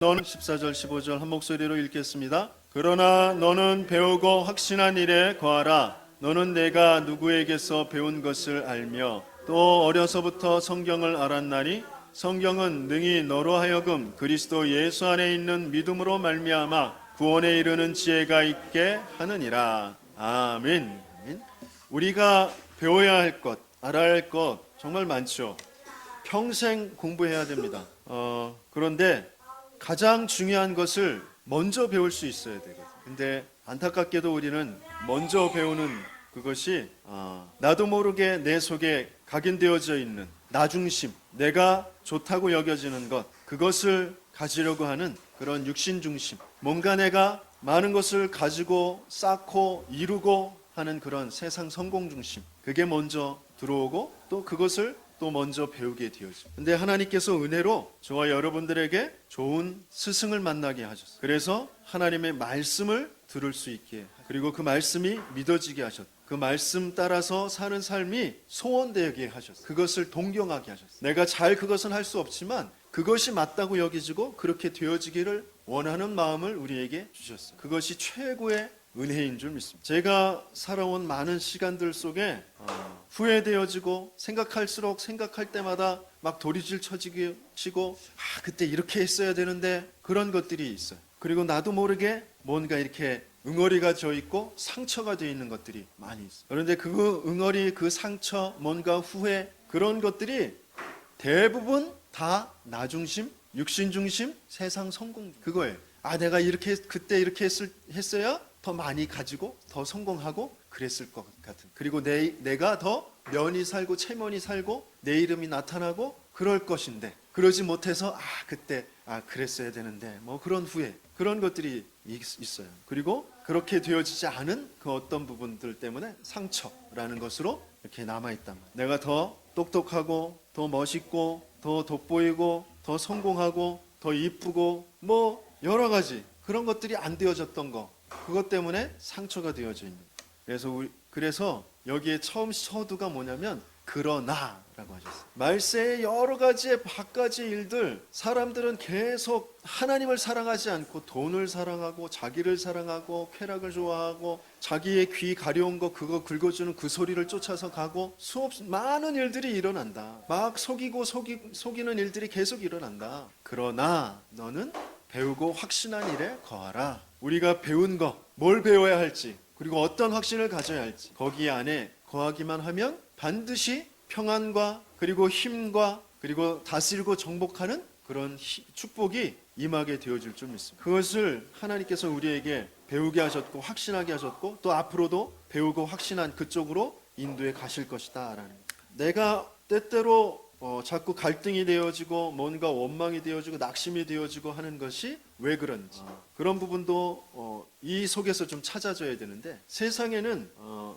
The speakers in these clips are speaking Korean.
너는 14절 15절 한 목소리로 읽겠습니다. 그러나 너는 배우고 확신한 일에 거하라. 너는 내가 누구에게서 배운 것을 알며 또 어려서부터 성경을 알았나니 성경은 능히 너로 하여금 그리스도 예수 안에 있는 믿음으로 말미암아 구원에 이르는 지혜가 있게 하느니라. 아멘. 우리가 배워야 할 것, 알아야 할 것 정말 많죠. 평생 공부해야 됩니다. 그런데 가장 중요한 것을 먼저 배울 수 있어야 되거든요. 근데 안타깝게도 우리는 먼저 배우는 그것이 나도 모르게 내 속에 각인되어져 있는 나중심, 내가 좋다고 여겨지는 것, 그것을 가지려고 하는 그런 육신중심, 뭔가 내가 많은 것을 가지고 쌓고 이루고 하는 그런 세상 성공중심, 그게 먼저 들어오고 또 그것을 또 먼저 배우게 되어집니다. 근데 하나님께서 은혜로 저와 여러분들에게 좋은 스승을 만나게 하셨어요. 그래서 하나님의 말씀을 들을 수 있게, 그리고 그 말씀이 믿어지게 하셨어요. 그 말씀 따라서 사는 삶이 소원되게 하셨어요. 그것을 동경하게 하셨어요. 내가 잘 그것은 할 수 없지만 그것이 맞다고 여기지고 그렇게 되어지기를 원하는 마음을 우리에게 주셨어요. 그것이 최고의 은혜인 줄 믿습니다. 제가 살아온 많은 시간들 속에 후회되어지고 생각할수록 생각할 때마다 막 도리질 치고 그때 이렇게 했어야 되는데 그런 것들이 있어요. 그리고 나도 모르게 뭔가 이렇게 응어리가 져 있고 상처가 되어 있는 것들이 많이 있어요. 그런데 그 응어리, 그 상처, 뭔가 후회, 그런 것들이 대부분 다 나중심, 육신중심, 세상 성공, 그거예요. 내가 이렇게 그때 이렇게 했어야 더 많이 가지고 더 성공하고 그랬을 것 같은, 그리고 내가 더 면이 살고 체면이 살고 내 이름이 나타나고 그럴 것인데 그러지 못해서 그때 그랬어야 되는데 뭐 그런 후회, 그런 것들이 있어요. 그리고 그렇게 되어지지 않은 그 어떤 부분들 때문에 상처라는 것으로 이렇게 남아있단 말이에요. 내가 더 똑똑하고 더 멋있고 더 돋보이고 더 성공하고 더 이쁘고 뭐 여러 가지 그런 것들이 안 되어졌던 거, 그것 때문에 상처가 되어져 있는 거예요. 그래서 여기에 처음 서두가 뭐냐면 그러나라고 하셨어요. 말세의 여러 가지의 바가지 일들, 사람들은 계속 하나님을 사랑하지 않고 돈을 사랑하고 자기를 사랑하고 쾌락을 좋아하고 자기의 귀 가려운 거 그거 긁어주는 그 소리를 쫓아서 가고 많은 일들이 일어난다. 막 속이는 일들이 계속 일어난다. 그러나 너는 배우고 확신한 일에 거하라. 우리가 배운 거, 뭘 배워야 할지, 그리고 어떤 확신을 가져야 할지, 거기 안에 거하기만 하면 반드시 평안과 그리고 힘과 그리고 다스리고 정복하는 그런 축복이 임하게 되어질 줄 믿습니다. 그것을 하나님께서 우리에게 배우게 하셨고 확신하게 하셨고 또 앞으로도 배우고 확신한 그쪽으로 인도해 가실 것이다 라는 거예요. 내가 때때로 자꾸 갈등이 되어지고 뭔가 원망이 되어지고 낙심이 되어지고 하는 것이 왜 그런지, 그런 부분도 이 속에서 좀 찾아줘야 되는데, 세상에는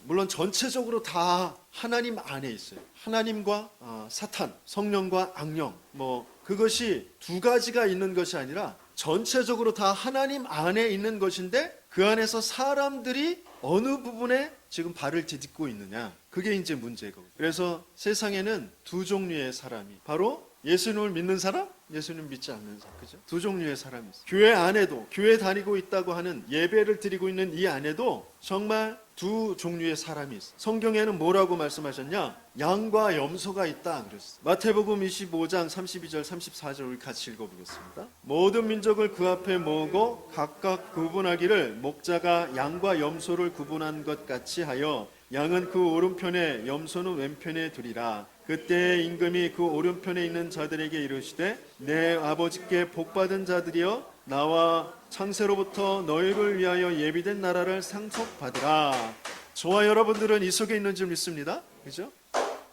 물론 전체적으로 다 하나님 안에 있어요. 하나님과 사탄, 성령과 악령, 뭐 그것이 두 가지가 있는 것이 아니라 전체적으로 다 하나님 안에 있는 것인데 그 안에서 사람들이 어느 부분에 지금 발을 디딛고 있느냐, 그게 이제 문제고. 그래서 세상에는 두 종류의 사람이, 바로 예수님을 믿는 사람, 예수님 믿지 않는 사람, 그죠? 두 종류의 사람이 있어요. 교회 안에도, 교회 다니고 있다고 하는, 예배를 드리고 있는 이 안에도 정말 두 종류의 사람이 있어요. 성경에는 뭐라고 말씀하셨냐? 양과 염소가 있다 그랬어요. 마태복음 25장 32절 34절 우리 같이 읽어보겠습니다. 모든 민족을 그 앞에 모으고 각각 구분하기를 목자가 양과 염소를 구분한 것 같이 하여 양은 그 오른편에 염소는 왼편에 두리라. 그때 임금이 그 오른편에 있는 자들에게 이르시되 내 아버지께 복받은 자들이여 나와 창세로부터 너희를 위하여 예비된 나라를 상속받으라. 저와 여러분들은 이 속에 있는 줄 믿습니다. 그죠?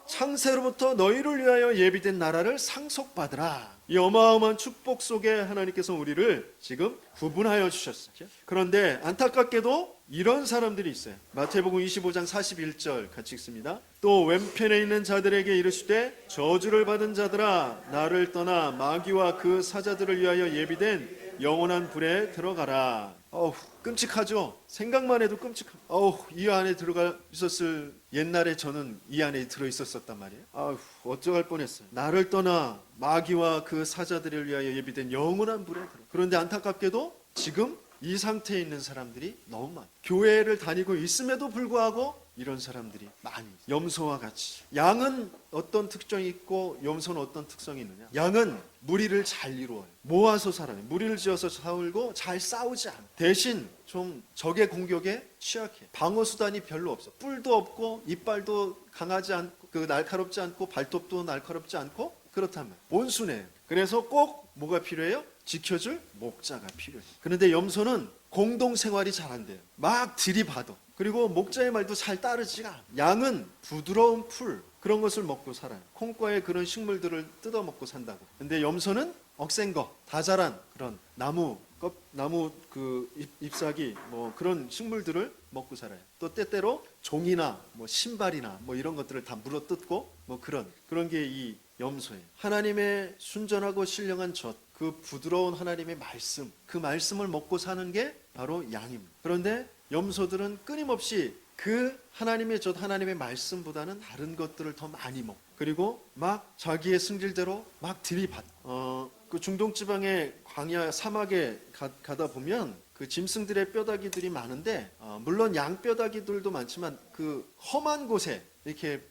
창세로부터 너희를 위하여 예비된 나라를 상속받으라. 이 어마어마한 축복 속에 하나님께서 우리를 지금 구분하여 주셨어요. 그런데 안타깝게도 이런 사람들이 있어요. 마태복음 25장 41절 같이 읽습니다. 또 왼편에 있는 자들에게 이르시되 저주를 받은 자들아 나를 떠나 마귀와 그 사자들을 위하여 예비된 영원한 불에 들어가라. 어우, 끔찍하죠? 생각만 해도 어우, 이 안에 들어가 있었을, 옛날에 저는 이 안에 들어 있었단 말이에요. 아우, 어쩌할 뻔했어요. 나를 떠나 마귀와 그 사자들을 위하여 예비된 영원한 불에 들어. 그런데 안타깝게도 지금 이 상태에 있는 사람들이 너무 많아요. 교회를 다니고 있음에도 불구하고 이런 사람들이 많이 있어요. 염소와 같이. 양은 어떤 특성이 있고 염소는 어떤 특성이 있느냐. 양은 무리를 잘 이루어요. 모아서 살아요. 무리를 지어서 살고 잘 싸우지 않아요. 대신 좀 적의 공격에 취약해. 방어 수단이 별로 없어. 뿔도 없고 이빨도 강하지 않고 날카롭지 않고 발톱도 날카롭지 않고 그렇다면 온순해요. 그래서 꼭 뭐가 필요해요? 지켜줄 목자가 필요해요. 그런데 염소는 공동생활이 잘 안 돼요. 막 들이받아. 그리고 목자의 말도 잘 따르지가 않아요. 양은 부드러운 풀 그런 것을 먹고 살아요. 콩과의 그런 식물들을 뜯어 먹고 산다고. 근데 염소는 억센 거, 다 자란 그런 나무 그 잎사귀 뭐 그런 식물들을 먹고 살아요. 또 때때로 종이나 뭐 신발이나 뭐 이런 것들을 다 물어뜯고 뭐 그런 게 이 염소예요. 하나님의 순전하고 신령한 젖, 그 부드러운 하나님의 말씀, 그 말씀을 먹고 사는 게 바로 양입니다. 그런데 염소들은 끊임없이 그 하나님의 젖, 하나님의 말씀보다는 다른 것들을 더 많이 먹고, 그리고 막 자기의 승질대로 막 들이받. 그 중동 지방의 광야 사막에 가다 보면 그 짐승들의 뼈다귀들이 많은데, 물론 양 뼈다귀들도 많지만 그 험한 곳에 이렇게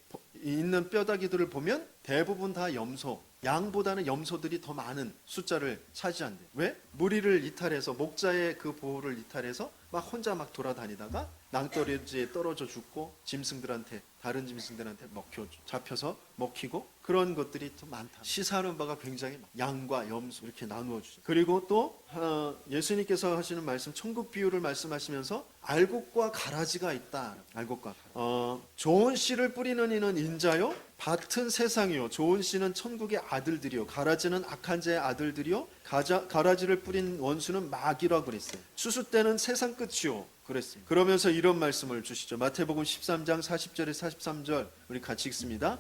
있는 뼈다귀들을 보면 대부분 다 염소, 양보다는 염소들이 더 많은 숫자를 차지한대. 왜? 무리를 이탈해서, 목자의 그 보호를 이탈해서 막 혼자 막 돌아다니다가 낭떠러지에 떨어져 죽고 다른 짐승들한테 잡혀서 먹히고 그런 것들이 더 많다. 시사하는 바가 굉장히 많아. 양과 염소 이렇게 나누어 주죠. 그리고 또 예수님께서 하시는 말씀, 천국 비유를 말씀하시면서 알곡과 가라지가 있다. 알곡과 좋은 씨를 뿌리는 이는 인자요, 밭은 세상이요, 좋은 씨는 천국의 아들들이요, 가라지는 악한 자의 아들들이요, 가라지를 뿌린 원수는 마귀라고 그랬어요. 추수 때는 세상 끝이요 그랬습니다. 그러면서 이런 말씀을 주시죠. 마태복음 13장 40절에 43절 우리 같이 읽습니다.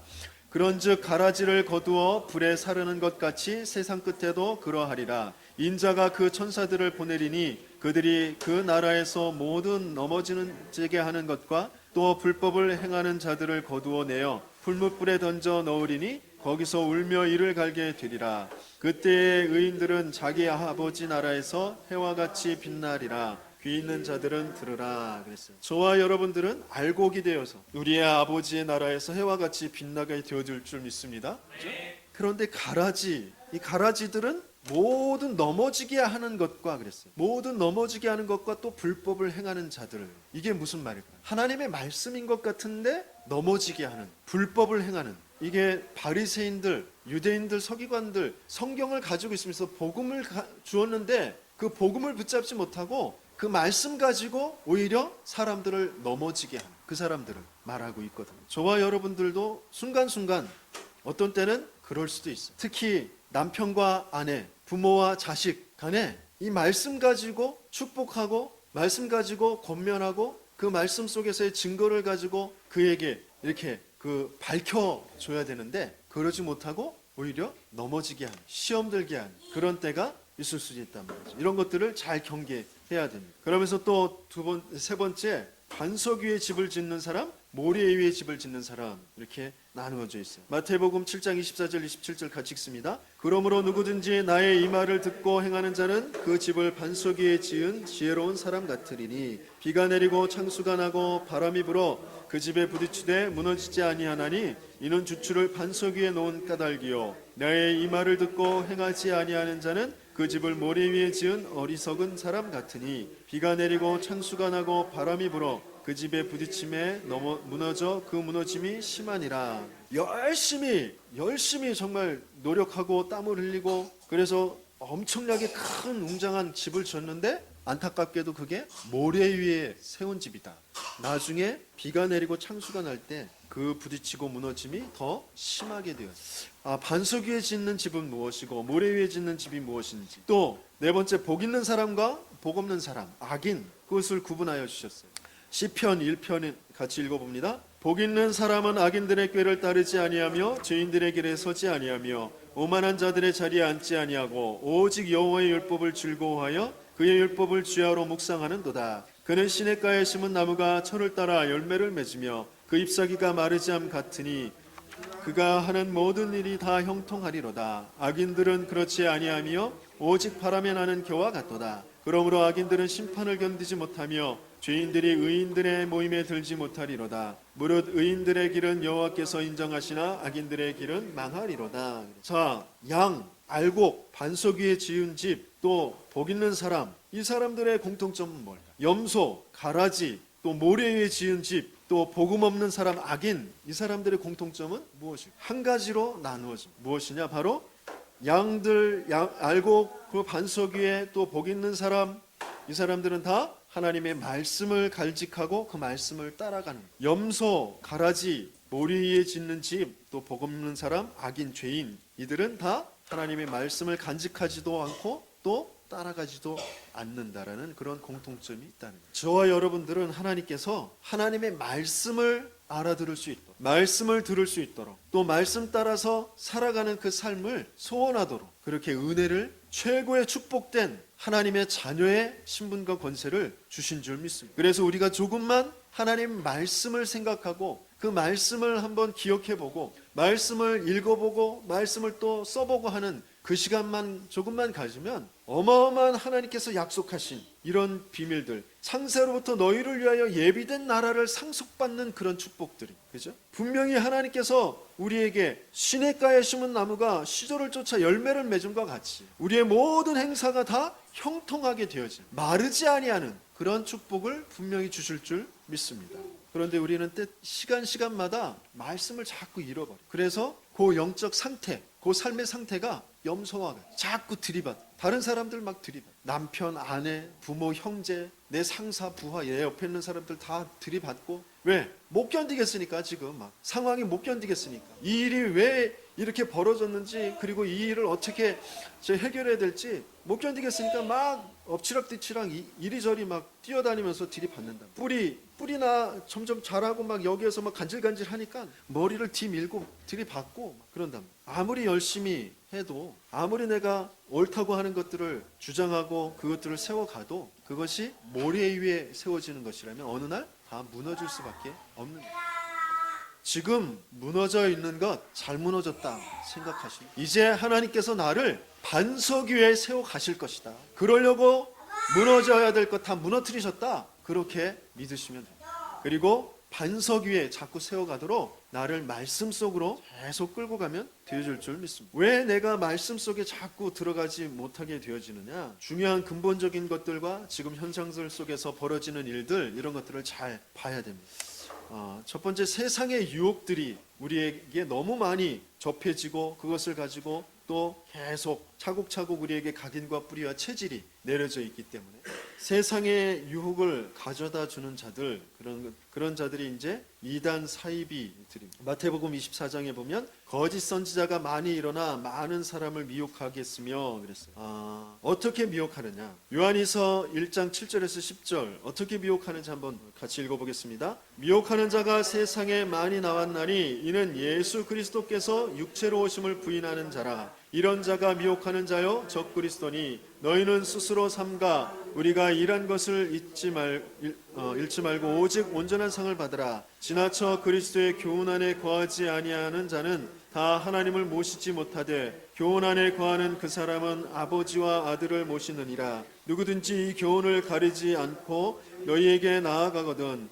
그런즉 가라지를 거두어 불에 사르는 것 같이 세상 끝에도 그러하리라. 인자가 그 천사들을 보내리니 그들이 그 나라에서 모든 넘어지게 하는 것과 또 불법을 행하는 자들을 거두어 내어 풀무불에 던져 넣으리니 거기서 울며 이를 갈게 되리라. 그때의 의인들은 자기 아버지 나라에서 해와 같이 빛나리라. 귀 있는 자들은 들으라 그랬어요. 저와 여러분들은 알곡이 되어서 우리의 아버지의 나라에서 해와 같이 빛나게 되어줄 줄 믿습니다. 그렇죠? 그런데 이 가라지들은 모든 넘어지게 하는 것과 그랬어요. 모든 넘어지게 하는 것과 또 불법을 행하는 자들. 이게 무슨 말일까요? 하나님의 말씀인 것 같은데 넘어지게 하는, 불법을 행하는. 이게 바리새인들, 유대인들, 서기관들 성경을 가지고 있으면서 복음을 주었는데 그 복음을 붙잡지 못하고 그 말씀 가지고 오히려 사람들을 넘어지게 하는 그 사람들을 말하고 있거든요. 저와 여러분들도 순간순간 어떤 때는 그럴 수도 있어요. 특히 남편과 아내, 부모와 자식 간에 이 말씀 가지고 축복하고 말씀 가지고 권면하고 그 말씀 속에서의 증거를 가지고 그에게 이렇게 밝혀줘야 되는데 그러지 못하고 오히려 넘어지게 하는, 시험 들게 하는 그런 때가 있을 수 있단 말이죠. 이런 것들을 잘 경계해야 됩니다. 그러면서 또 세 번째, 반석 위에 집을 짓는 사람, 모래 위에 집을 짓는 사람, 이렇게 나누어져 있어요. 마태복음 7장 24절 27절 같이 읽습니다. 그러므로 누구든지 나의 이 말을 듣고 행하는 자는 그 집을 반석 위에 지은 지혜로운 사람 같으리니 비가 내리고 창수가 나고 바람이 불어 그 집에 부딪히되 무너지지 아니하나니 이는 주추를 반석 위에 놓은 까닭이요 나의 이 말을 듣고 행하지 아니하는 자는 그 집을 모래 위에 지은 어리석은 사람 같으니 비가 내리고 창수가 나고 바람이 불어 그 집에 부딪힘에 무너져 그 무너짐이 심하니라. 열심히 정말 노력하고 땀을 흘리고 그래서 엄청나게 큰 웅장한 집을 지었는데 안타깝게도 그게 모래 위에 세운 집이다. 나중에 비가 내리고 창수가 날 때 그 부딪히고 무너짐이 더 심하게 되었어요. 반석 위에 짓는 집은 무엇이고 모래 위에 짓는 집이 무엇인지. 또 네 번째, 복 있는 사람과 복 없는 사람, 악인, 그것을 구분하여 주셨어요. 시편 1편 같이 읽어봅니다. 복 있는 사람은 악인들의 꾀를 따르지 아니하며 죄인들의 길에 서지 아니하며 오만한 자들의 자리에 앉지 아니하고 오직 여호와의 율법을 즐거워하여 그의 율법을 주야로 묵상하는도다. 그는 시냇가에 심은 나무가 철을 따라 열매를 맺으며 그 잎사귀가 마르지 않음 같으니 그가 하는 모든 일이 다 형통하리로다. 악인들은 그렇지 아니하며 오직 바람에 나는 겨와 같도다. 그러므로 악인들은 심판을 견디지 못하며 죄인들이 의인들의 모임에 들지 못하리로다. 무릇 의인들의 길은 여호와께서 인정하시나 악인들의 길은 망하리로다. 자, 양, 알곡, 반석 위에 지은 집, 또 복 있는 사람, 이 사람들의 공통점은 뭘까? 염소, 가라지, 또 모래 위에 지은 집, 또 복음 없는 사람, 악인, 이 사람들의 공통점은 무엇일까? 한 가지로 나누어집니다. 무엇이냐? 바로 양들, 알곡, 그 반석 위에 또 복 있는 사람, 이 사람들은 다 하나님의 말씀을 간직하고 그 말씀을 따라가는 거예요. 염소, 가라지, 모래 위에 짓는 집, 또 복 없는 사람, 악인, 죄인, 이들은 다 하나님의 말씀을 간직하지도 않고 또 따라가지도 않는다라는 그런 공통점이 있다는 거예요. 저와 여러분들은 하나님께서 하나님의 말씀을 알아들을 수 있도록, 말씀을 들을 수 있도록, 또 말씀 따라서 살아가는 그 삶을 소원하도록 그렇게 은혜를, 최고의 축복된 하나님의 자녀의 신분과 권세를 주신 줄 믿습니다. 그래서 우리가 조금만 하나님 말씀을 생각하고 그 말씀을 한번 기억해보고 말씀을 읽어보고 말씀을 또 써보고 하는 그 시간만 조금만 가지면 어마어마한 하나님께서 약속하신 이런 비밀들, 창세로부터 너희를 위하여 예비된 나라를 상속받는 그런 축복들이, 그죠? 분명히 하나님께서 우리에게 시냇가에 심은 나무가 시절을 쫓아 열매를 맺음과 같이 우리의 모든 행사가 다 형통하게 되어진, 마르지 아니하는 그런 축복을 분명히 주실 줄 믿습니다. 그런데 우리는 시간마다 말씀을 자꾸 잃어버려. 그래서 그 영적 상태, 그 삶의 상태가 염소와 같아. 자꾸 들이받아. 다른 사람들 막 들이받아. 남편, 아내, 부모, 형제, 내 상사, 부하, 내 옆에 있는 사람들 다 들이받고. 왜? 못 견디겠으니까. 지금 막 상황이 못 견디겠으니까. 이 일이 왜 이렇게 벌어졌는지, 그리고 이 일을 어떻게 해결해야 될지 못 견디겠으니까 막 엎치락뒤치락 이리저리 막 뛰어다니면서 들이받는다. 뿌리나 점점 자라고 막 여기에서 막 간질간질 하니까 머리를 뒤밀고 들이받고 막 그런다. 아무리 열심히 해도, 아무리 내가 옳다고 하는 것들을 주장하고 그것들을 세워가도 그것이 모래 위에 세워지는 것이라면 어느 날 다 무너질 수밖에 없는 거예요. 지금 무너져 있는 것 잘 무너졌다 생각하시면 이제 하나님께서 나를 반석 위에 세워 가실 것이다. 그러려고 무너져야 될 것 다 무너뜨리셨다. 그렇게 믿으시면 됩니다. 그리고 반석 위에 자꾸 세워가도록 나를 말씀 속으로 계속 끌고 가면 되어질 줄 믿습니다. 왜 내가 말씀 속에 자꾸 들어가지 못하게 되어지느냐? 중요한 근본적인 것들과 지금 현상들 속에서 벌어지는 일들, 이런 것들을 잘 봐야 됩니다. 첫 번째, 세상의 유혹들이 우리에게 너무 많이 접해지고 그것을 가지고 또 계속 차곡차곡 우리에게 각인과 뿌리와 체질이 내려져 있기 때문에 세상의 유혹을 가져다 주는 자들, 그런 자들이 이제 이단 사이비들입니다. 마태복음 24장에 보면 거짓 선지자가 많이 일어나 많은 사람을 미혹하겠으며 그랬어요. 어떻게 미혹하느냐? 요한이서 1장 7절에서 10절 어떻게 미혹하는지 한번 같이 읽어보겠습니다. 미혹하는 자가 세상에 많이 나왔나니 이는 예수 그리스도께서 육체로 오심을 부인하는 자라. 이런 자가 미혹하는 자요 적 그리스도니 너희는 스스로 삼가 우리가 일한 것을 잃지 말고 오직 온전한 상을 받으라. 지나쳐 그리스도의 교훈 안에 거하지 아니하는 자는 다 하나님을 모시지 못하되 교훈 안에 거하는 그 사람은 아버지와 아들을 모시느니라. 누구든지 이 교훈을 가리지 않고 너희에게 나아가거든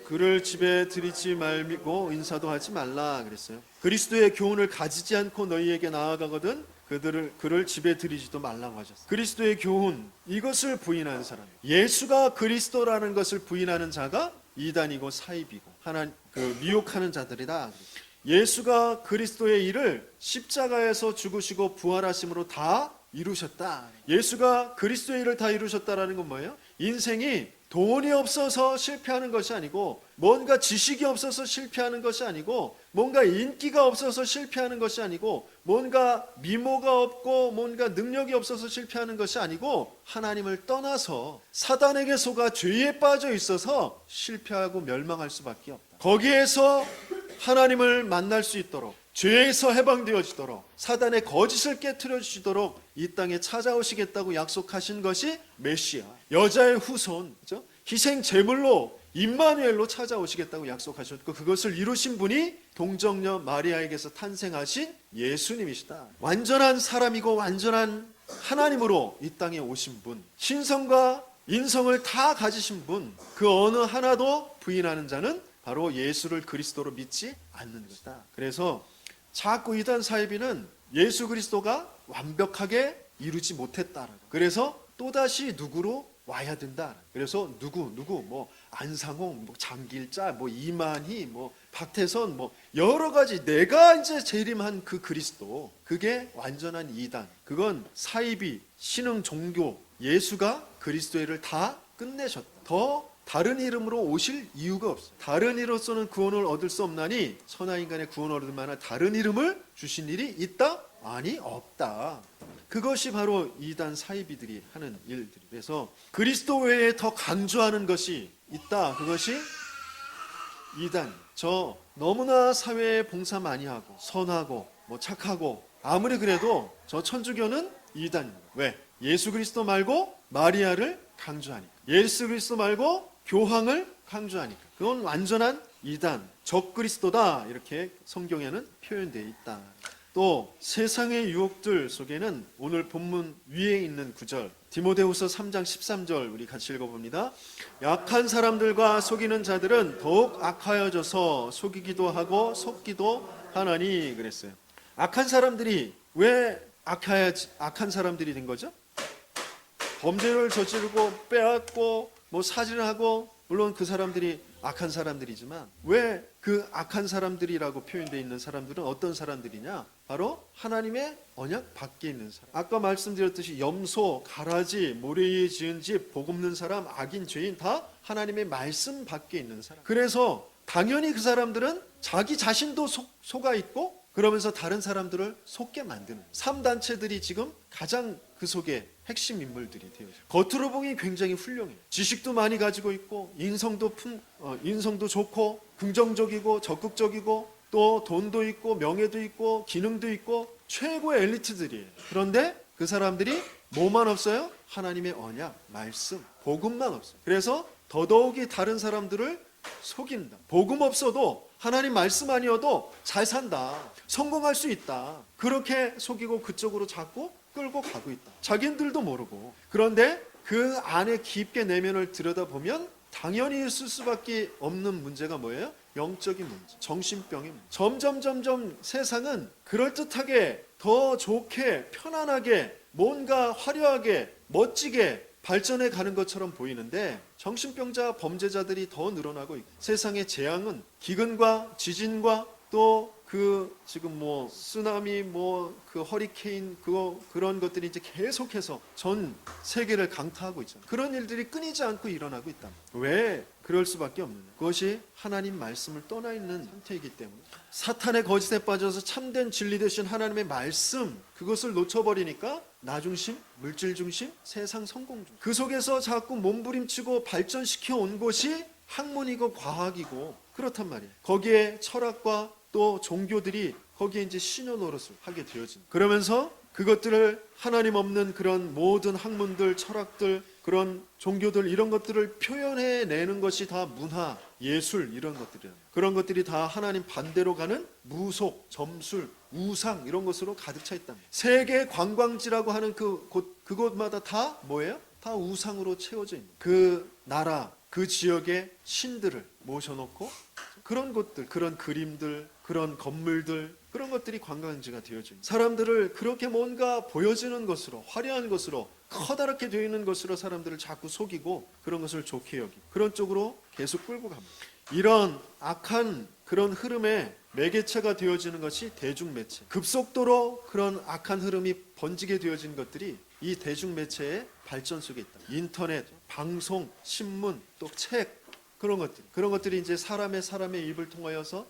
그를 집에 들이지 말고 인사도 하지 말라 그랬어요. 그리스도의 교훈을 가지지 않고 너희에게 나아가거든 그를 집에 들이지도 말라고 하셨어요. 그리스도의 교훈, 이것을 부인하는 사람, 예수가 그리스도라는 것을 부인하는 자가 이단이고 사입이고 하나님 미혹하는 자들이다. 예수가 그리스도의 일을 십자가에서 죽으시고 부활하심으로 다 이루셨다. 예수가 그리스도의 일을 다 이루셨다라는 건 뭐예요? 인생이 돈이 없어서 실패하는 것이 아니고, 뭔가 지식이 없어서 실패하는 것이 아니고, 뭔가 인기가 없어서 실패하는 것이 아니고, 뭔가 미모가 없고 뭔가 능력이 없어서 실패하는 것이 아니고, 하나님을 떠나서 사단에게 속아 죄에 빠져 있어서 실패하고 멸망할 수밖에 없다. 거기에서 하나님을 만날 수 있도록, 죄에서 해방되어지도록 사단의 거짓을 깨트려 주시도록 이 땅에 찾아오시겠다고 약속하신 것이 메시아, 여자의 후손, 그렇죠? 희생 제물로 임마누엘로 찾아오시겠다고 약속하셨고 그것을 이루신 분이 동정녀 마리아에게서 탄생하신 예수님이시다. 완전한 사람이고 완전한 하나님으로 이 땅에 오신 분, 신성과 인성을 다 가지신 분, 그 어느 하나도 부인하는 자는 바로 예수를 그리스도로 믿지 않는 것이다. 그래서 자꾸 이단 사이비는 예수 그리스도가 완벽하게 이루지 못했다라고. 그래서 또다시 누구로 와야 된다. 그래서 누구 뭐 안상홍, 뭐 장길자, 뭐 이만희, 뭐 박태선, 뭐 여러 가지 내가 이제 재림한 그 그리스도, 그게 완전한 이단. 그건 사이비, 신흥 종교, 예수가 그리스도를 다 끝내셨다. 더 다른 이름으로 오실 이유가 없어요. 다른 이로서는 구원을 얻을 수 없나니 천하 인간의 구원을 얻을 만한 다른 이름을 주신 일이 있다? 아니, 없다. 그것이 바로 이단 사이비들이 하는 일들이. 그래서 그리스도 외에 더 강조하는 것이 있다. 그것이 이단. 저 너무나 사회에 봉사 많이 하고 선하고 뭐 착하고 아무리 그래도 저 천주교는 이단입니다. 왜? 예수 그리스도 말고 마리아를 강조하니까. 예수 그리스도 말고 교황을 강조하니까. 그건 완전한 이단, 적그리스도다. 이렇게 성경에는 표현되어 있다. 또 세상의 유혹들 속에는 오늘 본문 위에 있는 구절, 디모데후서 3장 13절 우리 같이 읽어봅니다. 약한 사람들과 속이는 자들은 더욱 악하여져서 속이기도 하고 속기도 하나니 그랬어요. 악한 사람들이 왜 악한 사람들이 된 거죠? 범죄를 저지르고 빼앗고 뭐 사질을 하고, 물론 그 사람들이 악한 사람들이지만 왜 그 악한 사람들이라고 표현되어 있는 사람들은 어떤 사람들이냐? 바로 하나님의 언약 밖에 있는 사람. 아까 말씀드렸듯이 염소, 가라지, 모래 위에 지은 집, 복 없는 사람, 악인, 죄인 다 하나님의 말씀 밖에 있는 사람. 그래서 당연히 그 사람들은 자기 자신도 속아 있고 그러면서 다른 사람들을 속게 만드는 3단체들이 지금 가장 그 속에 핵심 인물들이 되어요. 겉으로 보기 굉장히 훌륭해요. 지식도 많이 가지고 있고 인성도 좋고 긍정적이고 적극적이고 또 돈도 있고 명예도 있고 기능도 있고 최고의 엘리트들이에요. 그런데 그 사람들이 뭐만 없어요? 하나님의 언약, 말씀, 복음만 없어요. 그래서 더더욱이 다른 사람들을 속인다. 복음 없어도 하나님 말씀 아니어도 잘 산다. 성공할 수 있다. 그렇게 속이고 그쪽으로 자꾸 끌고 가고 있다. 자기들도 모르고. 그런데 그 안에 깊게 내면을 들여다보면 당연히 있을 수밖에 없는 문제가 뭐예요? 영적인 문제, 정신병의 문제. 점점 세상은 그럴듯하게 더 좋게 편안하게 뭔가 화려하게 멋지게 발전해 가는 것처럼 보이는데 정신병자 범죄자들이 더 늘어나고 있고 세상의 재앙은 기근과 지진과 또 그 지금 뭐 쓰나미 뭐 그 허리케인 그런 것들이 이제 계속해서 전 세계를 강타하고 있잖아요. 그런 일들이 끊이지 않고 일어나고 있다. 왜 그럴 수밖에 없느냐? 그것이 하나님 말씀을 떠나 있는 상태이기 때문에 사탄의 거짓에 빠져서 참된 진리 되신 하나님의 말씀 그것을 놓쳐버리니까 나 중심, 물질 중심, 세상 성공 중심. 그 속에서 자꾸 몸부림치고 발전시켜 온 것이 학문이고 과학이고 그렇단 말이에요. 거기에 철학과 또 종교들이 거기에 이제 신여 노릇을 하게 되어진. 그러면서 그것들을 하나님 없는 그런 모든 학문들, 철학들, 그런 종교들 이런 것들을 표현해내는 것이 다 문화, 예술 이런 것들이에요. 그런 것들이 다 하나님 반대로 가는 무속, 점술, 우상 이런 것으로 가득 차 있다. 세계 관광지라고 하는 그곳마다 다 뭐예요? 다 우상으로 채워져 있는 그 나라, 그 지역의 신들을 모셔놓고 그런 곳들, 그런 그림들, 그런 건물들 그런 것들이 관광지가 되어져 있는 사람들을 그렇게 뭔가 보여지는 것으로 화려한 것으로 커다랗게 되어 있는 것으로 사람들을 자꾸 속이고 그런 것을 좋게 여기고 그런 쪽으로 계속 끌고 갑니다. 이런 악한 그런 흐름에 매개체가 되어지는 것이 대중매체. 급속도로 그런 악한 흐름이 번지게 되어진 것들이 이 대중매체의 발전 속에 있다. 인터넷, 방송, 신문, 또 책 그런 것들이 이제 사람의 입을 통하여서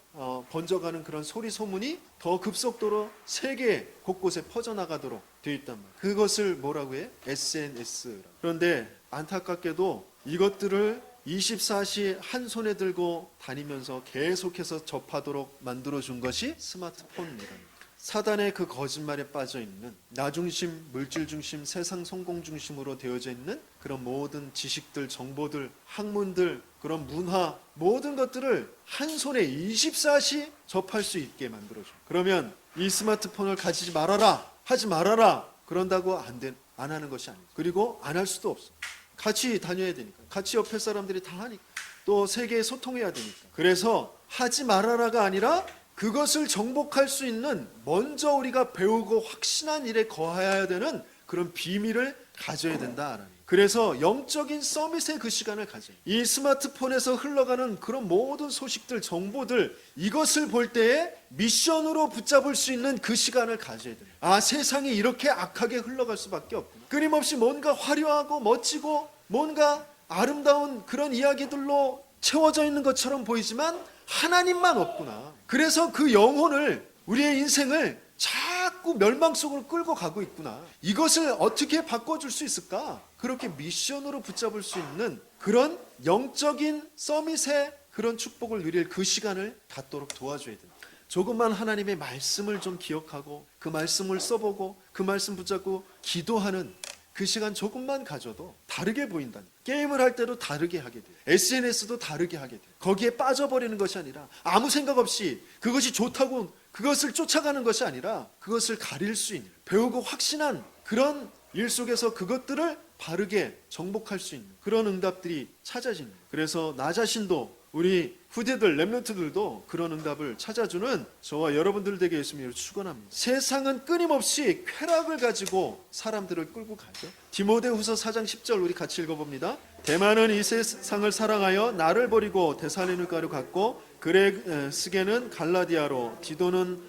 번져가는 그런 소리 소문이 더 급속도로 세계 곳곳에 퍼져나가도록 되어 있단 말이에요. 그것을 뭐라고 해? SNS. 그런데 안타깝게도 이것들을 24시 한 손에 들고 다니면서 계속해서 접하도록 만들어준 것이 스마트폰이라는 거예요. 사단의 그 거짓말에 빠져 있는 나 중심, 물질 중심, 세상 성공 중심으로 되어져 있는 그런 모든 지식들, 정보들, 학문들, 그런 문화, 모든 것들을 한 손에 24시 접할 수 있게 만들어줘. 그러면 이 스마트폰을 가지지 말아라, 하지 말아라, 그런다고 안 하는 것이 아니에요. 그리고 안 할 수도 없어. 같이 다녀야 되니까, 같이 옆에 사람들이 다 하니까, 또 세계에 소통해야 되니까. 그래서 하지 말아라가 아니라 그것을 정복할 수 있는, 먼저 우리가 배우고 확신한 일에 거해야 되는 그런 비밀을 가져야 된다라는 거예요. 그래서 영적인 서밋의 그 시간을 가져요. 이 스마트폰에서 흘러가는 그런 모든 소식들, 정보들, 이것을 볼 때에 미션으로 붙잡을 수 있는 그 시간을 가져야 돼요. 아, 세상이 이렇게 악하게 흘러갈 수밖에 없구나. 끊임없이 뭔가 화려하고 멋지고 뭔가 아름다운 그런 이야기들로 채워져 있는 것처럼 보이지만 하나님만 없구나. 그래서 그 영혼을, 우리의 인생을 자꾸 멸망 속으로 끌고 가고 있구나. 이것을 어떻게 바꿔줄 수 있을까? 그렇게 미션으로 붙잡을 수 있는 그런 영적인 서밋의 그런 축복을 누릴 그 시간을 갖도록 도와줘야 됩니다. 조금만 하나님의 말씀을 좀 기억하고 그 말씀을 써보고 그 말씀 붙잡고 기도하는 그 시간 조금만 가져도 다르게 보인다니. 게임을 할 때도 다르게 하게 돼요. SNS도 다르게 하게 돼요. 거기에 빠져버리는 것이 아니라 아무 생각 없이 그것이 좋다고 그것을 쫓아가는 것이 아니라 그것을 가릴 수 있는, 배우고 확신한 그런 일 속에서 그것들을 바르게 정복할 수 있는 그런 응답들이 찾아지는 거예요. 그래서 나 자신도, 우리 후대들, 렘넌트들도 그런 응답을 찾아주는 저와 여러분들 되게 예수님을 축원합니다. 세상은 끊임없이 쾌락을 가지고 사람들을 끌고 가죠. 디모데후서 4장 10절 우리 같이 읽어봅니다. 대만은 이 세상을 사랑하여 나를 버리고 데살로니가로 갔고 그레스게는 갈라디아로, 디도는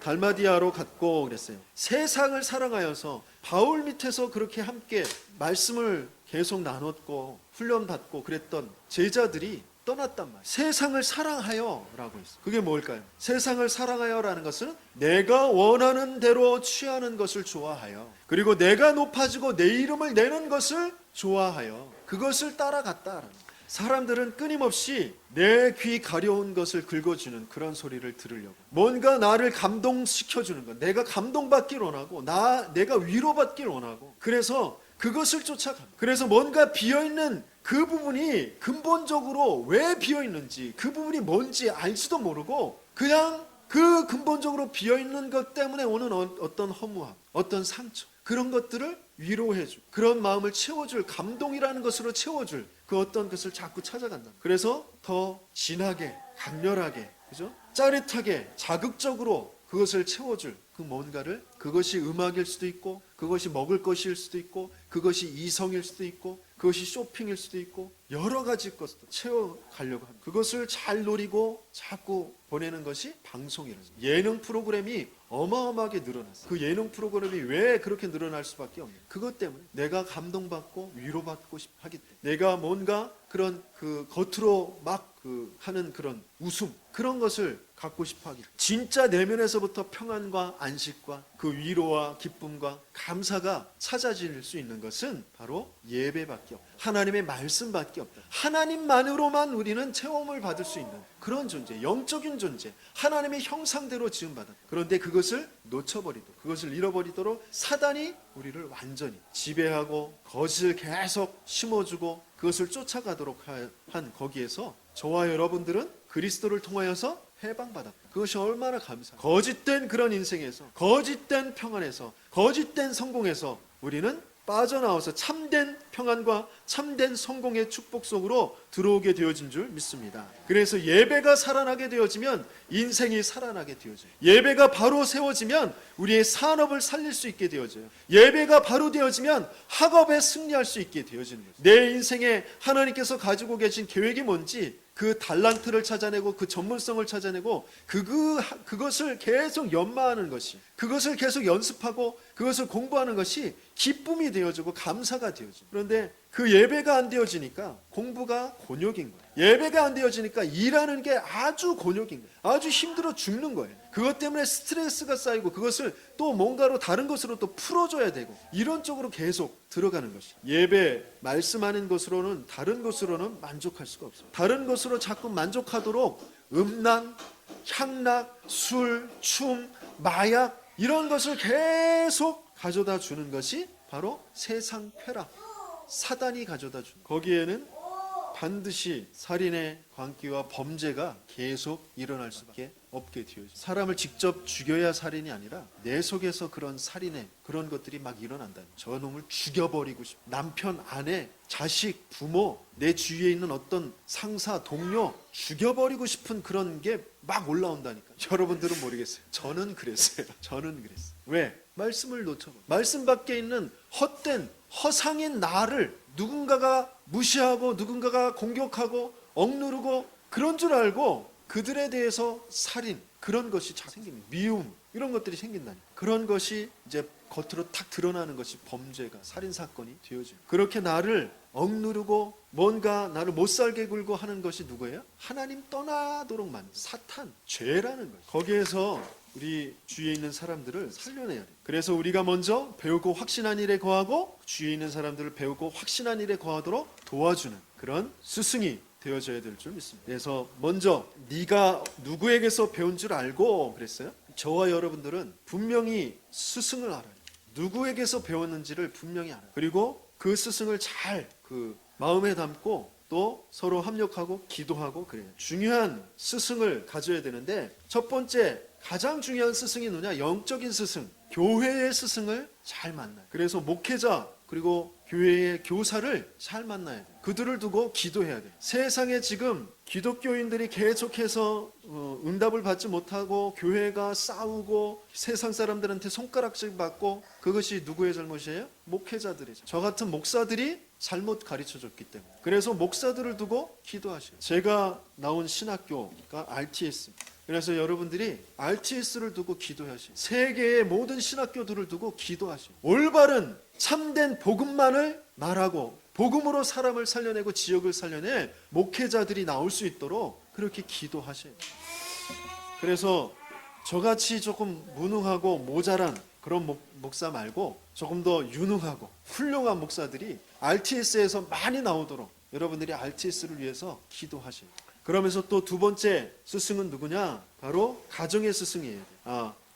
달마디아로 갔고 그랬어요. 세상을 사랑하여서 바울 밑에서 그렇게 함께 말씀을 계속 나눴고 훈련받고 그랬던 제자들이 떠났단 말이에요. 세상을 사랑하여 라고 했어요. 그게 뭘까요? 세상을 사랑하여라는 것은 내가 원하는 대로 취하는 것을 좋아하여, 그리고 내가 높아지고 내 이름을 내는 것을 좋아하여 그것을 따라갔다라는 거예요. 사람들은 끊임없이 내 귀 가려운 것을 긁어주는 그런 소리를 들으려고, 뭔가 나를 감동시켜주는 것, 내가 감동받길 원하고 내가 위로받길 원하고, 그래서 그것을 쫓아갑니다. 그래서 뭔가 비어있는 그 부분이 근본적으로 왜 비어있는지, 그 부분이 뭔지 알지도 모르고 그냥 그 근본적으로 비어있는 것 때문에 오는 어떤 허무함, 어떤 상처, 그런 것들을 위로해줄, 그런 마음을 채워줄, 감동이라는 것으로 채워줄 그 어떤 것을 자꾸 찾아간다. 그래서 더 진하게, 강렬하게, 그죠? 짜릿하게, 자극적으로 그것을 채워줄 그 뭔가를, 그것이 음악일 수도 있고, 그것이 먹을 것일 수도 있고, 그것이 이성일 수도 있고, 그것이 쇼핑일 수도 있고, 여러 가지 것도 채워가려고 합니다. 그것을 잘 노리고 자꾸 보내는 것이 방송이라는 거예요. 예능 프로그램이 어마어마하게 늘어났어요. 그 예능 프로그램이 왜 그렇게 늘어날 수밖에 없냐, 그것 때문에 내가 감동받고 위로받고 하기 때문에, 내가 뭔가 그런 그 겉으로 막 하는 그런 웃음, 그런 것을 갖고 싶어 하기 때문에, 진짜 내면에서부터 평안과 안식과 그 위로와 기쁨과 감사가 찾아질 수 있는 것은 바로 예배밖에 없다. 하나님의 말씀밖에 없다. 하나님만으로만 우리는 체험을 받을 수 있는 그런 존재, 영적인 존재, 하나님의 형상대로 지음받았다. 그런데 그것을 놓쳐버리도록, 그것을 잃어버리도록 사단이 우리를 완전히 지배하고 거짓을 계속 심어주고 그것을 쫓아가도록 한 거기에서 저와 여러분들은 그리스도를 통하여서 해방받았다. 그것이 얼마나 감사해요. 거짓된 그런 인생에서, 거짓된 평안에서, 거짓된 성공에서 우리는 빠져나와서 참된 평안과 참된 성공의 축복 속으로 들어오게 되어진 줄 믿습니다. 그래서 예배가 살아나게 되어지면 인생이 살아나게 되어져요. 예배가 바로 세워지면 우리의 산업을 살릴 수 있게 되어져요. 예배가 바로 되어지면 학업에 승리할 수 있게 되어지는 거죠. 내 인생에 하나님께서 가지고 계신 계획이 뭔지 그 달란트를 찾아내고 그 전문성을 찾아내고 그것을 계속 연마하는 것이, 그것을 계속 연습하고 그것을 공부하는 것이 기쁨이 되어지고 감사가 되어지고, 그런데 그 예배가 안 되어지니까 공부가 곤욕인 거예요. 예배가 안 되어지니까 일하는 게 아주 곤욕인 거예요. 아주 힘들어 죽는 거예요. 그것 때문에 스트레스가 쌓이고 그것을 또 뭔가로 다른 것으로 또 풀어줘야 되고 이런 쪽으로 계속 들어가는 것이. 예배, 말씀하는 것으로는 다른 것으로는 만족할 수가 없어요. 다른 것으로 자꾸 만족하도록 음란, 향락, 술, 춤, 마약 이런 것을 계속 가져다 주는 것이 바로 세상 쾌락, 사단이 가져다 준. 거기에는 반드시 살인의 광기와 범죄가 계속 일어날 수밖에 없게 되어져. 사람을 직접 죽여야 살인이 아니라 내 속에서 그런 살인의 그런 것들이 막 일어난다. 저 놈을 죽여버리고 싶. 남편, 아내, 자식, 부모, 내 주위에 있는 어떤 상사, 동료 죽여버리고 싶은 그런 게 막 올라온다니까. 여러분들은 모르겠어요. 저는 그랬어요. 저는 그랬어요. 왜? 말씀을 놓쳐버려. 말씀 밖에 있는 헛된 허상인 나를 누군가가 무시하고 누군가가 공격하고 억누르고 그런 줄 알고 그들에 대해서 살인 그런 것이 생깁니다. 미움 이런 것들이 생긴다니까. 그런 것이 이제 겉으로 탁 드러나는 것이 범죄가 살인사건이 되어져요. 그렇게 나를 억누르고 뭔가 나를 못살게 굴고 하는 것이 누구예요? 하나님 떠나도록 만든 사탄, 죄라는 거예요. 거기에서 우리 주위에 있는 사람들을 살려내야 돼요. 그래서 우리가 먼저 배우고 확신한 일에 거하고 주위에 있는 사람들을 배우고 확신한 일에 거하도록 도와주는 그런 스승이 되어져야 될 줄 믿습니다. 그래서 먼저 네가 누구에게서 배운 줄 알고 그랬어요. 저와 여러분들은 분명히 스승을 알아요. 누구에게서 배웠는지를 분명히 알아요. 그리고 그 스승을 잘 그 마음에 담고 또 서로 합력하고 기도하고 그래요. 중요한 스승을 가져야 되는데 첫 번째 가장 중요한 스승이 누구냐? 영적인 스승, 교회의 스승을 잘 만나요. 그래서 목회자 그리고 교회의 교사를 잘 만나야 돼요. 그들을 두고 기도해야 돼요. 세상에 지금 기독교인들이 계속해서 응답을 받지 못하고 교회가 싸우고 세상 사람들한테 손가락질 받고 그것이 누구의 잘못이에요? 목회자들이죠. 저 같은 목사들이 잘못 가르쳐줬기 때문에. 그래서 목사들을 두고 기도하셔요. 제가 나온 신학교가 RTS입니다. 그래서 여러분들이 RTS를 두고 기도하시고 세계의 모든 신학교들을 두고 기도하시고 올바른 참된 복음만을 말하고 복음으로 사람을 살려내고 지역을 살려낼 목회자들이 나올 수 있도록 그렇게 기도하셔야 돼요. 그래서 저같이 조금 무능하고 모자란 그런 목사 말고 조금 더 유능하고 훌륭한 목사들이 RTS에서 많이 나오도록 여러분들이 RTS를 위해서 기도하셔야 돼요. 그러면서 또 두 번째 스승은 누구냐? 바로 가정의 스승이에요.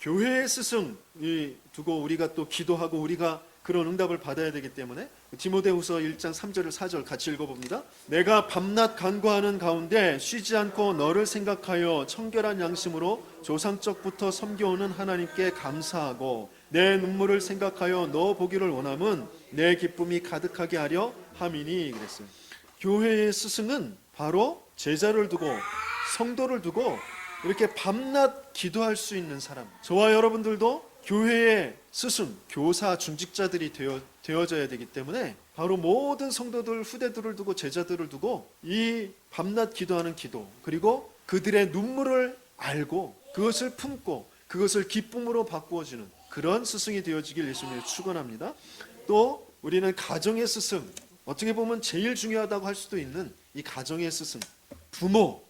교회의 스승이 두고 우리가 또 기도하고 우리가 그런 응답을 받아야 되기 때문에 디모데후서 1장 3절 4절 같이 읽어봅니다. 내가 밤낮 간구하는 가운데 쉬지 않고 너를 생각하여 청결한 양심으로 조상적부터 섬겨오는 하나님께 감사하고 내 눈물을 생각하여 너 보기를 원함은 내 기쁨이 가득하게 하려 함이니 그랬어요. 교회의 스승은 바로 제자를 두고 성도를 두고 이렇게 밤낮 기도할 수 있는 사람. 저와 여러분들도 교회의 스승, 교사, 중직자들이 되어져야 되기 때문에 바로 모든 성도들, 후대들을 두고 제자들을 두고 이 밤낮 기도하는 기도 그리고 그들의 눈물을 알고 그것을 품고 그것을 기쁨으로 바꾸어주는 그런 스승이 되어지길 예수님이 축원합니다. 또 우리는 가정의 스승, 어떻게 보면 제일 중요하다고 할 수도 있는 이 가정의 스승, 부모.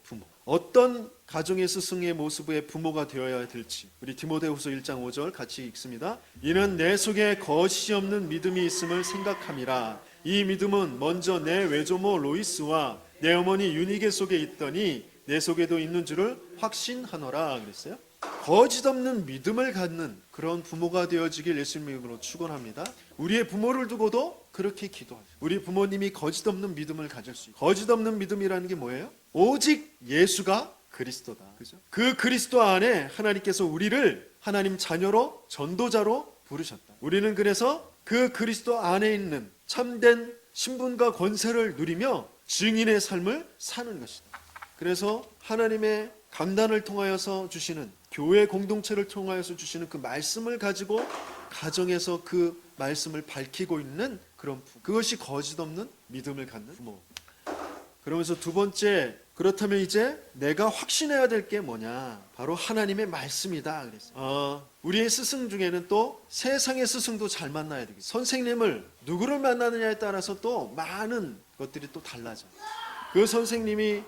어떤 가정의 스승의 모습의 부모가 되어야 될지 우리 디모데후서 1장 5절 같이 읽습니다. 이는 내 속에 거짓이 없는 믿음이 있음을 생각함이라. 이 믿음은 먼저 내 외조모 로이스와 내 어머니 유니게 속에 있더니 내 속에도 있는 줄을 확신하노라 그랬어요. 거짓 없는 믿음을 갖는 그런 부모가 되어지길 예수님의 이름으로 축원합니다. 우리의 부모를 두고도 그렇게 기도하죠. 우리 부모님이 거짓 없는 믿음을 가질 수 있고 거짓 없는 믿음이라는 게 뭐예요? 오직 예수가 그리스도다. 그죠? 그 그리스도 안에 하나님께서 우리를 하나님 자녀로 전도자로 부르셨다. 우리는 그래서 그 그리스도 안에 있는 참된 신분과 권세를 누리며 증인의 삶을 사는 것이다. 그래서 하나님의 강단을 통하여서 주시는 교회 공동체를 통하여서 주시는 그 말씀을 가지고 가정에서 그 말씀을 밝히고 있는 그런 부모. 그것이 거짓 없는 믿음을 갖는 부모. 그러면서 두 번째 그렇다면 이제 내가 확신해야 될 게 뭐냐? 바로 하나님의 말씀이다 그랬어요. 우리의 스승 중에는 또 세상의 스승도 잘 만나야 되겠어요. 선생님을 누구를 만나느냐에 따라서 또 많은 것들이 또 달라져요. 그 선생님이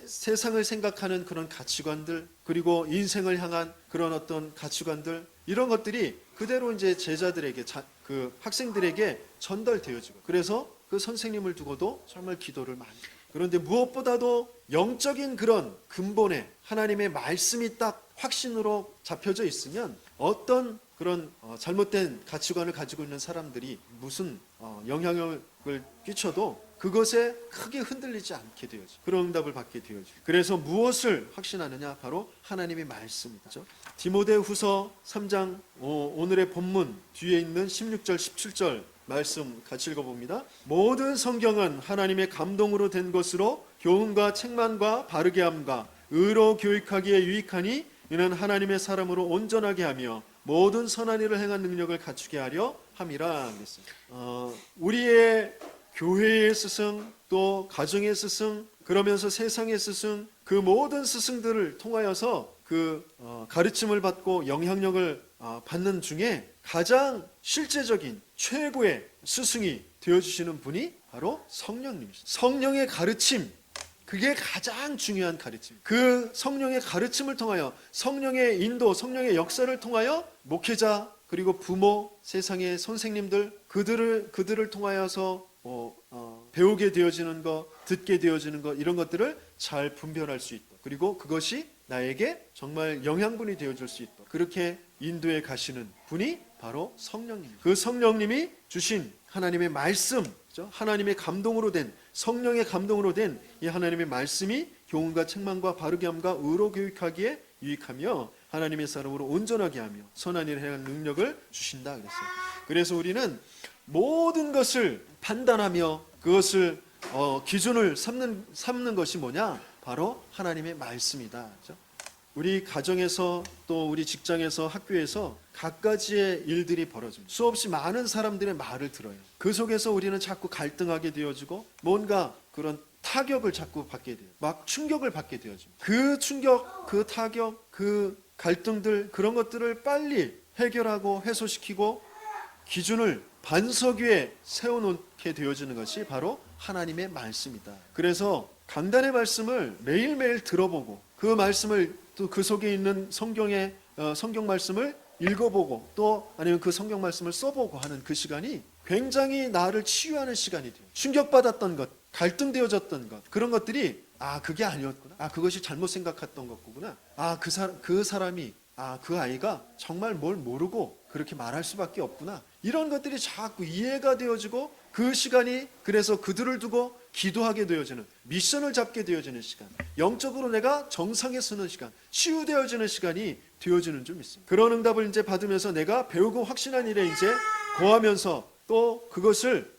세상을 생각하는 그런 가치관들, 그리고 인생을 향한 그런 어떤 가치관들, 이런 것들이 그대로 이제 제자들에게, 그 학생들에게 전달되어지고, 그래서 그 선생님을 두고도 정말 기도를 많이 해요. 그런데 무엇보다도 영적인 그런 근본에 하나님의 말씀이 딱 확신으로 잡혀져 있으면 어떤 그런 잘못된 가치관을 가지고 있는 사람들이 무슨 영향력을 끼쳐도 그것에 크게 흔들리지 않게 되어져. 그런 응답을 받게 되어져. 그래서 무엇을 확신하느냐? 바로 하나님의 말씀이죠. 디모데후서 3장 오늘의 본문 뒤에 있는 16절 17절 말씀 같이 읽어봅니다. 모든 성경은 하나님의 감동으로 된 것으로 교훈과 책망과 바르게 함과 의로 교육하기에 유익하니 이는 하나님의 사람으로 온전하게 하며 모든 선한 일을 행한 능력을 갖추게 하려 함이라 그랬어요. 우리의 교회의 스승, 또 가정의 스승, 그러면서 세상의 스승, 그 모든 스승들을 통하여서 그 가르침을 받고 영향력을 받는 중에 가장 실제적인 최고의 스승이 되어주시는 분이 바로 성령님이시죠. 성령의 가르침, 그게 가장 중요한 가르침. 그 성령의 가르침을 통하여, 성령의 인도, 성령의 역사를 통하여 목회자, 그리고 부모, 세상의 선생님들, 그들을 통하여서 배우게 되어지는 것, 듣게 되어지는 것, 이런 것들을 잘 분별할 수 있도록, 그리고 그것이 나에게 정말 영양분이 되어줄 수 있도록 그렇게 인도해 가시는 분이 바로 성령님입니다. 그 성령님이 주신 하나님의 말씀, 하나님의 감동으로 된, 성령의 감동으로 된 이 하나님의 말씀이 교훈과 책망과 바르게 함과 의로 교육하기에 유익하며 하나님의 사람으로 온전하게 하며 선한 일을 행할 능력을 주신다 그랬어요. 그래서 우리는 모든 것을 판단하며 그것을 기준을 삼는 것이 뭐냐? 바로 하나님의 말씀이다. 그렇죠? 우리 가정에서, 또 우리 직장에서, 학교에서 갖가지의 일들이 벌어집니다. 수없이 많은 사람들의 말을 들어요. 그 속에서 우리는 자꾸 갈등하게 되어지고 뭔가 그런 타격을 자꾸 받게 돼요. 막 충격을 받게 되어집니다. 그 충격, 그 타격, 그 갈등들, 그런 것들을 빨리 해결하고 해소시키고 기준을 반석 위에 세워놓게 되어지는 것이 바로 하나님의 말씀이다. 그래서 강단의 말씀을 매일매일 들어보고 그 말씀을 또 그 속에 있는 성경 말씀을 읽어보고 또 아니면 그 성경 말씀을 써보고 하는 그 시간이 굉장히 나를 치유하는 시간이 돼요. 충격받았던 것, 갈등되어졌던 것, 그런 것들이 그게 아니었구나. 그것이 잘못 생각했던 것구나. 그 사람이 그 아이가 정말 뭘 모르고 그렇게 말할 수밖에 없구나. 이런 것들이 자꾸 이해가 되어지고 그 시간이 그래서 그들을 두고 기도하게 되어지는, 미션을 잡게 되어지는 시간, 영적으로 내가 정상에 서는 시간, 치유되어지는 시간이 되어지는 좀 있습니다. 그런 응답을 이제 받으면서 내가 배우고 확신한 일에 이제 거하면서 또 그것을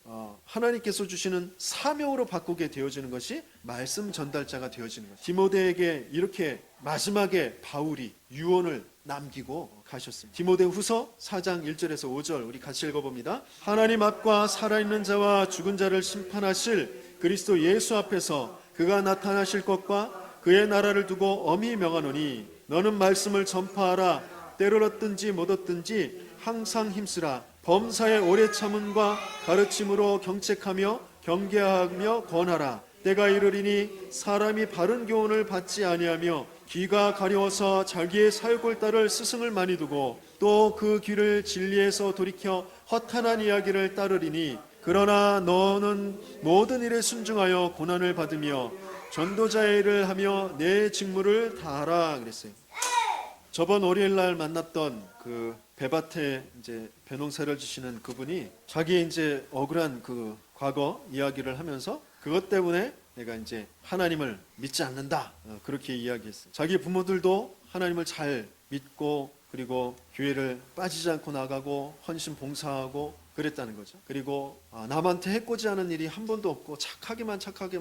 하나님께서 주시는 사명으로 바꾸게 되어지는 것이 말씀 전달자가 되어지는 것. 디모데에게 이렇게 마지막에 바울이 유언을 남기고 가셨습니다. 디모데후서 4장 1절에서 5절 우리 같이 읽어봅니다. 하나님 앞과 살아있는 자와 죽은 자를 심판하실 그리스도 예수 앞에서 그가 나타나실 것과 그의 나라를 두고 엄히 명하노니 너는 말씀을 전파하라. 때를 얻든지 못 얻든지 항상 힘쓰라. 범사의 오래 참음과 가르침으로 경책하며 경계하며 권하라. 때가 이르리니 사람이 바른 교훈을 받지 아니하며 귀가 가려워서 자기의 사욕을 따를 스승을 많이 두고 또 그 귀를 진리에서 돌이켜 허탄한 이야기를 따르리니 그러나 너는 모든 일에 순종하여 고난을 받으며 전도자의 일을 하며 내 직무를 다하라 그랬어요. 저번 월요일 날 만났던 그 배밭에 이제 벼농사를 지시는 그분이 자기의 이제 억울한 그 과거 이야기를 하면서 그것 때문에 내가 이제 하나님을 믿지 않는다 그렇게 이야기했어요. 자기 부모들도 하나님을 잘 믿고 그리고 교회를 빠지지 않고 나가고 헌신 봉사하고 그랬다는 거죠. 그리고 남한테 해코지 하는 일이 한 번도 없고 착하게만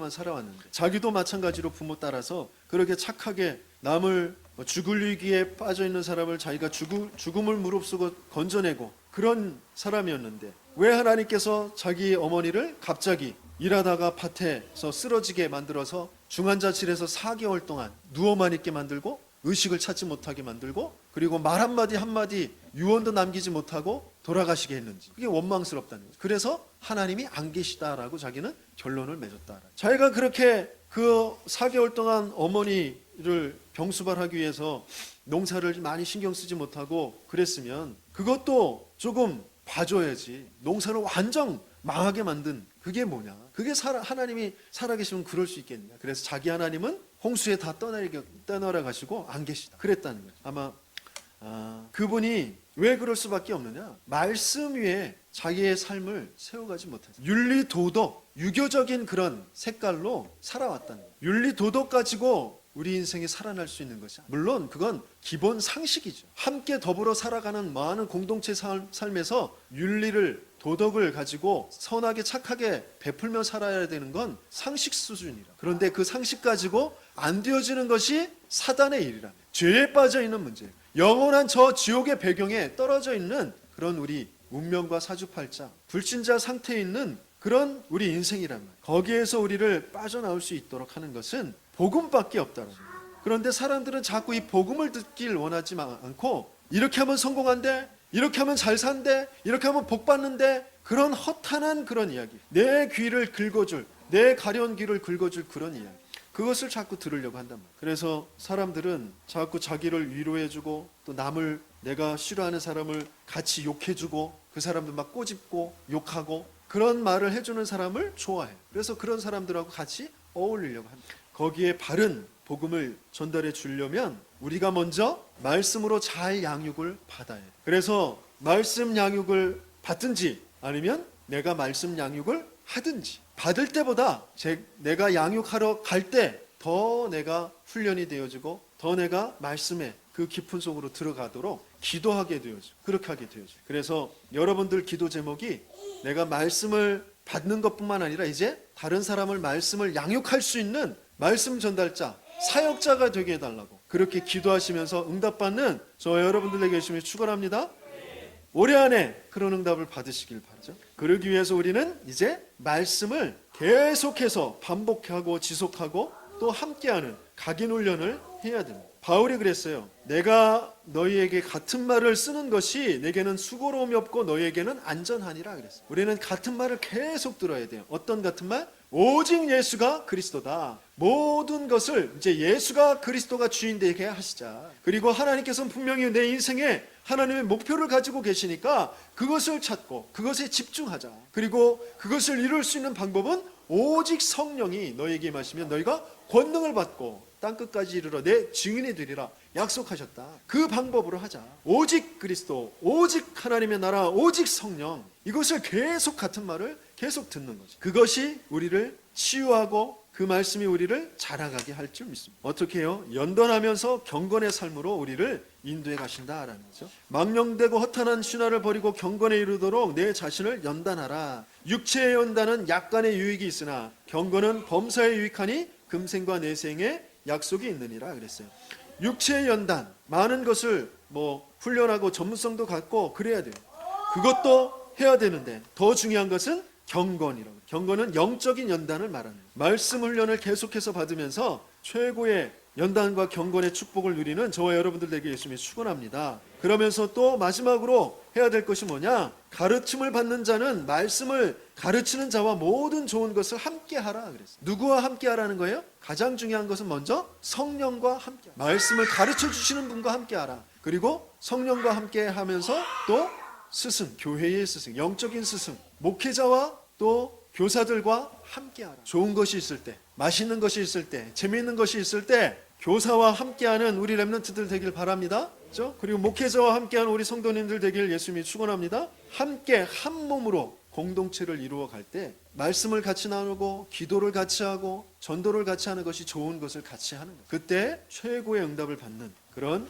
살아왔는데 자기도 마찬가지로 부모 따라서 그렇게 착하게 남을 죽을 위기에 빠져있는 사람을 자기가 죽음을 무릅쓰고 건져내고 그런 사람이었는데 왜 하나님께서 자기 어머니를 갑자기 일하다가 밭에서 쓰러지게 만들어서 중환자실에서 4개월 동안 누워만 있게 만들고 의식을 찾지 못하게 만들고 그리고 말 한마디 유언도 남기지 못하고 돌아가시게 했는지, 그게 원망스럽다는 거죠. 그래서 하나님이 안 계시다라고 자기는 결론을 맺었다. 자기가 그렇게 그 4개월 동안 어머니를 병수발하기 위해서 농사를 많이 신경 쓰지 못하고 그랬으면 그것도 조금 봐줘야지. 농사를 완전 망하게 만든 그게 뭐냐? 그게 하나님이 살아계시면 그럴 수 있겠느냐? 그래서 자기 하나님은 홍수에 다 떠나라 가시고 안 계시다 그랬다는 거죠. 아마 그분이 왜 그럴 수밖에 없느냐? 말씀 위에 자기의 삶을 세워가지 못해서 윤리 도덕 유교적인 그런 색깔로 살아왔다는 거예요. 윤리 도덕 가지고 우리 인생이 살아날 수 있는 것이야. 물론 그건 기본 상식이죠. 함께 더불어 살아가는 많은 공동체 삶에서 윤리를 도덕을 가지고 선하게 착하게 베풀며 살아야 되는 건 상식 수준이라. 그런데 그 상식 가지고 안 되어지는 것이 사단의 일이라. 죄에 빠져 있는 문제, 영원한 저 지옥의 배경에 떨어져 있는 그런 우리 운명과 사주팔자 불신자 상태에 있는 그런 우리 인생이란 말이에요. 거기에서 우리를 빠져나올 수 있도록 하는 것은 복음밖에 없다는 거예요. 그런데 사람들은 자꾸 이 복음을 듣길 원하지 않고 이렇게 하면 성공한대, 이렇게 하면 잘 산대, 이렇게 하면 복 받는데, 그런 허탄한 그런 이야기, 내 귀를 긁어줄, 내 가려운 귀를 긁어줄 그런 이야기, 그것을 자꾸 들으려고 한단 말이에요. 그래서 사람들은 자꾸 자기를 위로해주고 또 남을, 내가 싫어하는 사람을 같이 욕해주고 그 사람들 막 꼬집고 욕하고 그런 말을 해주는 사람을 좋아해요. 그래서 그런 사람들하고 같이 어울리려고 합니다. 거기에 바른 복음을 전달해 주려면 우리가 먼저 말씀으로 잘 양육을 받아야 돼요. 그래서 말씀 양육을 받든지 아니면 내가 말씀 양육을 하든지, 받을 때보다 내가 양육하러 갈 때 더 내가 훈련이 되어지고 더 내가 말씀에 그 깊은 속으로 들어가도록 기도하게 되어지고 그렇게 하게 되어지고. 그래서 여러분들 기도 제목이 내가 말씀을 받는 것뿐만 아니라 이제 다른 사람을 말씀을 양육할 수 있는 말씀 전달자, 사역자가 되게 해달라고 그렇게 기도하시면서 응답받는 저 여러분들에게 열심히 축원합니다. 올해 안에 그런 응답을 받으시길 바라죠. 그러기 위해서 우리는 이제 말씀을 계속해서 반복하고 지속하고 또 함께하는 각인 훈련을 해야 됩니다. 바울이 그랬어요. 내가 너희에게 같은 말을 쓰는 것이 내게는 수고로움이 없고 너희에게는 안전하니라 그랬어요. 우리는 같은 말을 계속 들어야 돼요. 어떤 같은 말? 오직 예수가 그리스도다. 모든 것을 이제 예수가 그리스도가 주인 되게 하시자. 그리고 하나님께서는 분명히 내 인생에 하나님의 목표를 가지고 계시니까 그것을 찾고 그것에 집중하자. 그리고 그것을 이룰 수 있는 방법은 오직 성령이 너희에게 임하시면 너희가 권능을 받고 땅끝까지 이르러 내 증인이 되리라 약속하셨다. 그 방법으로 하자. 오직 그리스도, 오직 하나님의 나라, 오직 성령, 이것을 계속 같은 말을 계속 듣는 거죠. 그것이 우리를 치유하고 그 말씀이 우리를 자라가게 할 줄 믿습니다. 어떻게 해요? 연단하면서 경건의 삶으로 우리를 인도해 가신다라는 거죠. 망령되고 허탄한 신화를 버리고 경건에 이르도록 내 자신을 연단하라. 육체의 연단은 약간의 유익이 있으나 경건은 범사에 유익하니 금생과 내생에 약속이 있느니라 그랬어요. 육체의 연단, 많은 것을 훈련하고 전문성도 갖고 그래야 돼요. 그것도 해야 되는데 더 중요한 것은 경건이라고. 경건은 영적인 연단을 말하는 거예요. 말씀 훈련을 계속해서 받으면서 최고의 연단과 경건의 축복을 누리는 저와 여러분들 되게 열심히 축원합니다. 그러면서 또 마지막으로 해야 될 것이 뭐냐? 가르침을 받는 자는 말씀을 가르치는 자와 모든 좋은 것을 함께 하라 그랬어요. 누구와 함께 하라는 거예요? 가장 중요한 것은 먼저 성령과 함께 하라. 말씀을 가르쳐 주시는 분과 함께 하라. 그리고 성령과 함께 하면서 또 스승, 교회의 스승, 영적인 스승, 목회자와 또 교사들과 함께하라. 좋은 것이 있을 때, 맛있는 것이 있을 때, 재미있는 것이 있을 때 교사와 함께하는 우리 렘넌트들 되길 바랍니다. 그렇죠? 그리고 목회자와 함께하는 우리 성도님들 되길 예수님이 축원합니다. 함께 한 몸으로 공동체를 이루어 갈 때 말씀을 같이 나누고 기도를 같이 하고 전도를 같이 하는 것이 좋은 것을 같이 하는 거예요. 그때 최고의 응답을 받는 그런